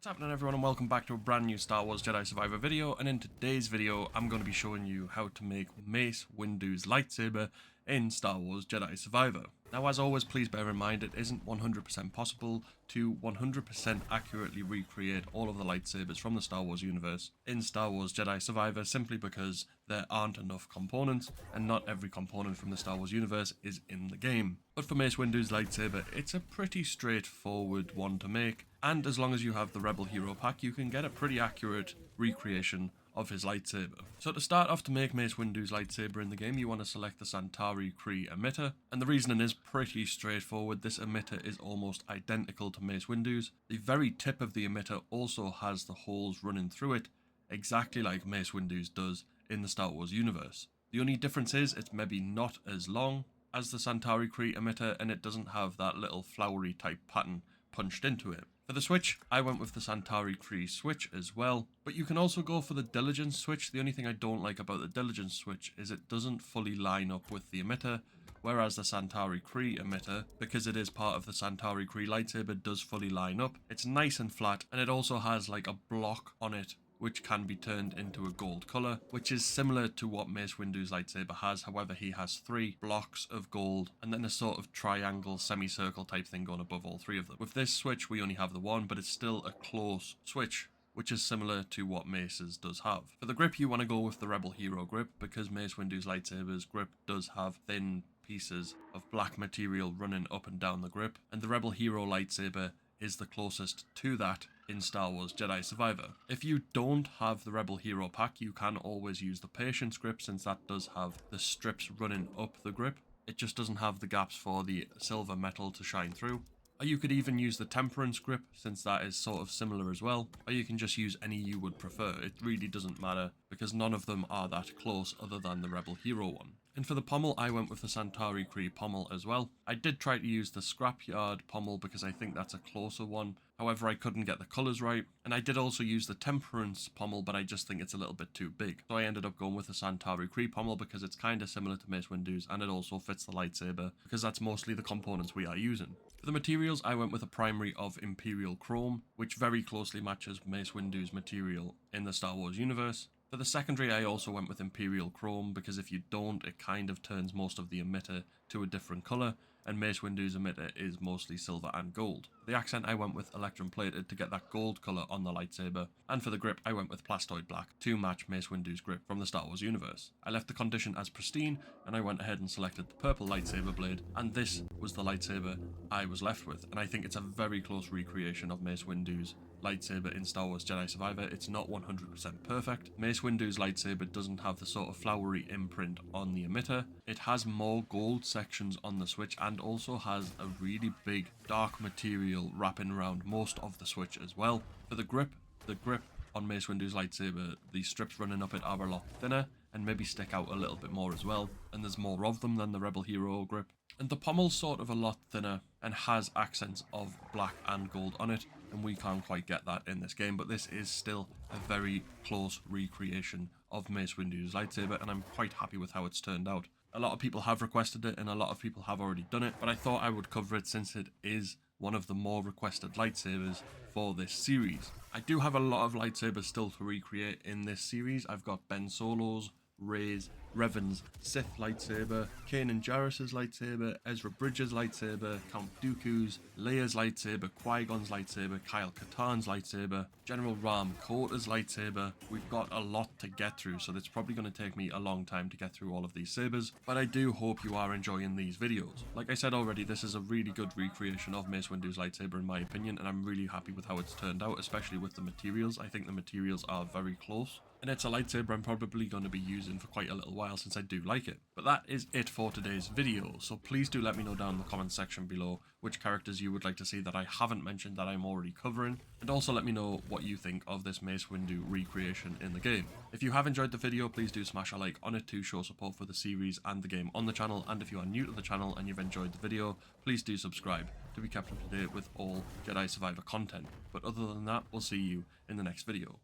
What's happening everyone, and welcome back to a brand new Star Wars Jedi Survivor video. And in today's video I'm going to be showing you how to make Mace Windu's lightsaber in Star Wars Jedi Survivor. Now, as always, please bear in mind it isn't 100% possible to 100% accurately recreate all of the lightsabers from the Star Wars universe in Star Wars Jedi Survivor, simply because there aren't enough components and not every component from the Star Wars universe is in the game. But for Mace Windu's lightsaber, it's a pretty straightforward one to make, and as long as you have the Rebel Hero pack, you can get a pretty accurate recreation of his lightsaber. So to start off, to make Mace Windu's lightsaber in the game, you want to select the Centauri Kree emitter, and the reasoning is pretty straightforward. This emitter is almost identical to Mace Windu's. The very tip of the emitter also has the holes running through it, exactly like Mace Windu's does in the Star Wars universe. The only difference is it's maybe not as long as the Centauri Kree emitter, and it doesn't have that little flowery type pattern punched into it. For the switch, I went with the Centauri Kree switch as well, but you can also go for the Diligence switch. The only thing I don't like about the Diligence switch is it doesn't fully line up with the emitter, whereas the Centauri Kree emitter, because it is part of the Centauri Kree lightsaber, does fully line up. It's nice and flat, and it also has like a block on it which can be turned into a gold colour, which is similar to what Mace Windu's lightsaber has. However, he has 3 blocks of gold and then a sort of triangle semicircle type thing going above all 3 of them. With this switch we only have the one, but it's still a close switch, which is similar to what Mace's does have. For the grip, you want to go with the Rebel Hero grip, because Mace Windu's lightsaber's grip does have thin pieces of black material running up and down the grip, and the Rebel Hero lightsaber is the closest to that in Star Wars Jedi Survivor. If you don't have the Rebel Hero pack, you can always use the Patience grip, since that does have the strips running up the grip. It just doesn't have the gaps for the silver metal to shine through. Or you could even use the Temperance grip, since that is sort of similar as well. Or you can just use any you would prefer. It really doesn't matter, because none of them are that close other than the Rebel Hero one. And for the pommel, I went with the Centauri Kree pommel as well. I did try to use the Scrapyard pommel because I think that's a closer one. However, I couldn't get the colours right. And I did also use the Temperance pommel, but I just think it's a little bit too big. So I ended up going with the Centauri Kree pommel because it's kind of similar to Mace Windu's, and it also fits the lightsaber because that's mostly the components we are using. For the materials, I went with a primary of Imperial Chrome, which very closely matches Mace Windu's material in the Star Wars universe. For the secondary, I also went with Imperial Chrome, because if you don't, it kind of turns most of the emitter to a different colour, and Mace Windu's emitter is mostly silver and gold. For the accent, I went with Electrum Plated to get that gold colour on the lightsaber, and for the grip, I went with Plastoid Black to match Mace Windu's grip from the Star Wars universe. I left the condition as pristine, and I went ahead and selected the purple lightsaber blade, and this was the lightsaber I was left with, and I think it's a very close recreation of Mace Windu's lightsaber in Star Wars Jedi Survivor. It's not 100% perfect. Mace Windu's lightsaber doesn't have the sort of flowery imprint on the emitter. It has more gold sections on the switch, and also has a really big dark material wrapping around most of the switch as well. For the grip on Mace Windu's lightsaber, the strips running up it are a lot thinner and maybe stick out a little bit more as well, and there's more of them than the Rebel Hero grip. And the pommel's sort of a lot thinner and has accents of black and gold on it, and we can't quite get that in this game, but this is still a very close recreation of Mace Windu's lightsaber, and I'm quite happy with how it's turned out. A lot of people have requested it, and a lot of people have already done it, but I thought I would cover it since it is one of the more requested lightsabers for this series. I do have a lot of lightsabers still to recreate in this series. I've got Ben Solo's, Rey's, Revan's Sith lightsaber, Kanan Jarrus's lightsaber, Ezra Bridger's lightsaber, Count Dooku's, Leia's lightsaber, Qui-Gon's lightsaber, Kyle Katarn's lightsaber, General Ram Kota's lightsaber. We've got a lot to get through, so it's probably going to take me a long time to get through all of these sabers, but I do hope you are enjoying these videos. Like I said already, this is a really good recreation of Mace Windu's lightsaber in my opinion, and I'm really happy with how it's turned out, especially with the materials. I think the materials are very close, and it's a lightsaber I'm probably going to be using for quite a little while, since I do like it. But that is it for today's video, so please do let me know down in the comment section below which characters you would like to see that I haven't mentioned that I'm already covering, and also let me know what you think of this Mace Windu recreation in the game. If you have enjoyed the video, please do smash a like on it to show support for the series and the game on the channel, and if you are new to the channel and you've enjoyed the video, please do subscribe to be kept up to date with all Jedi Survivor content. But other than that, we'll see you in the next video.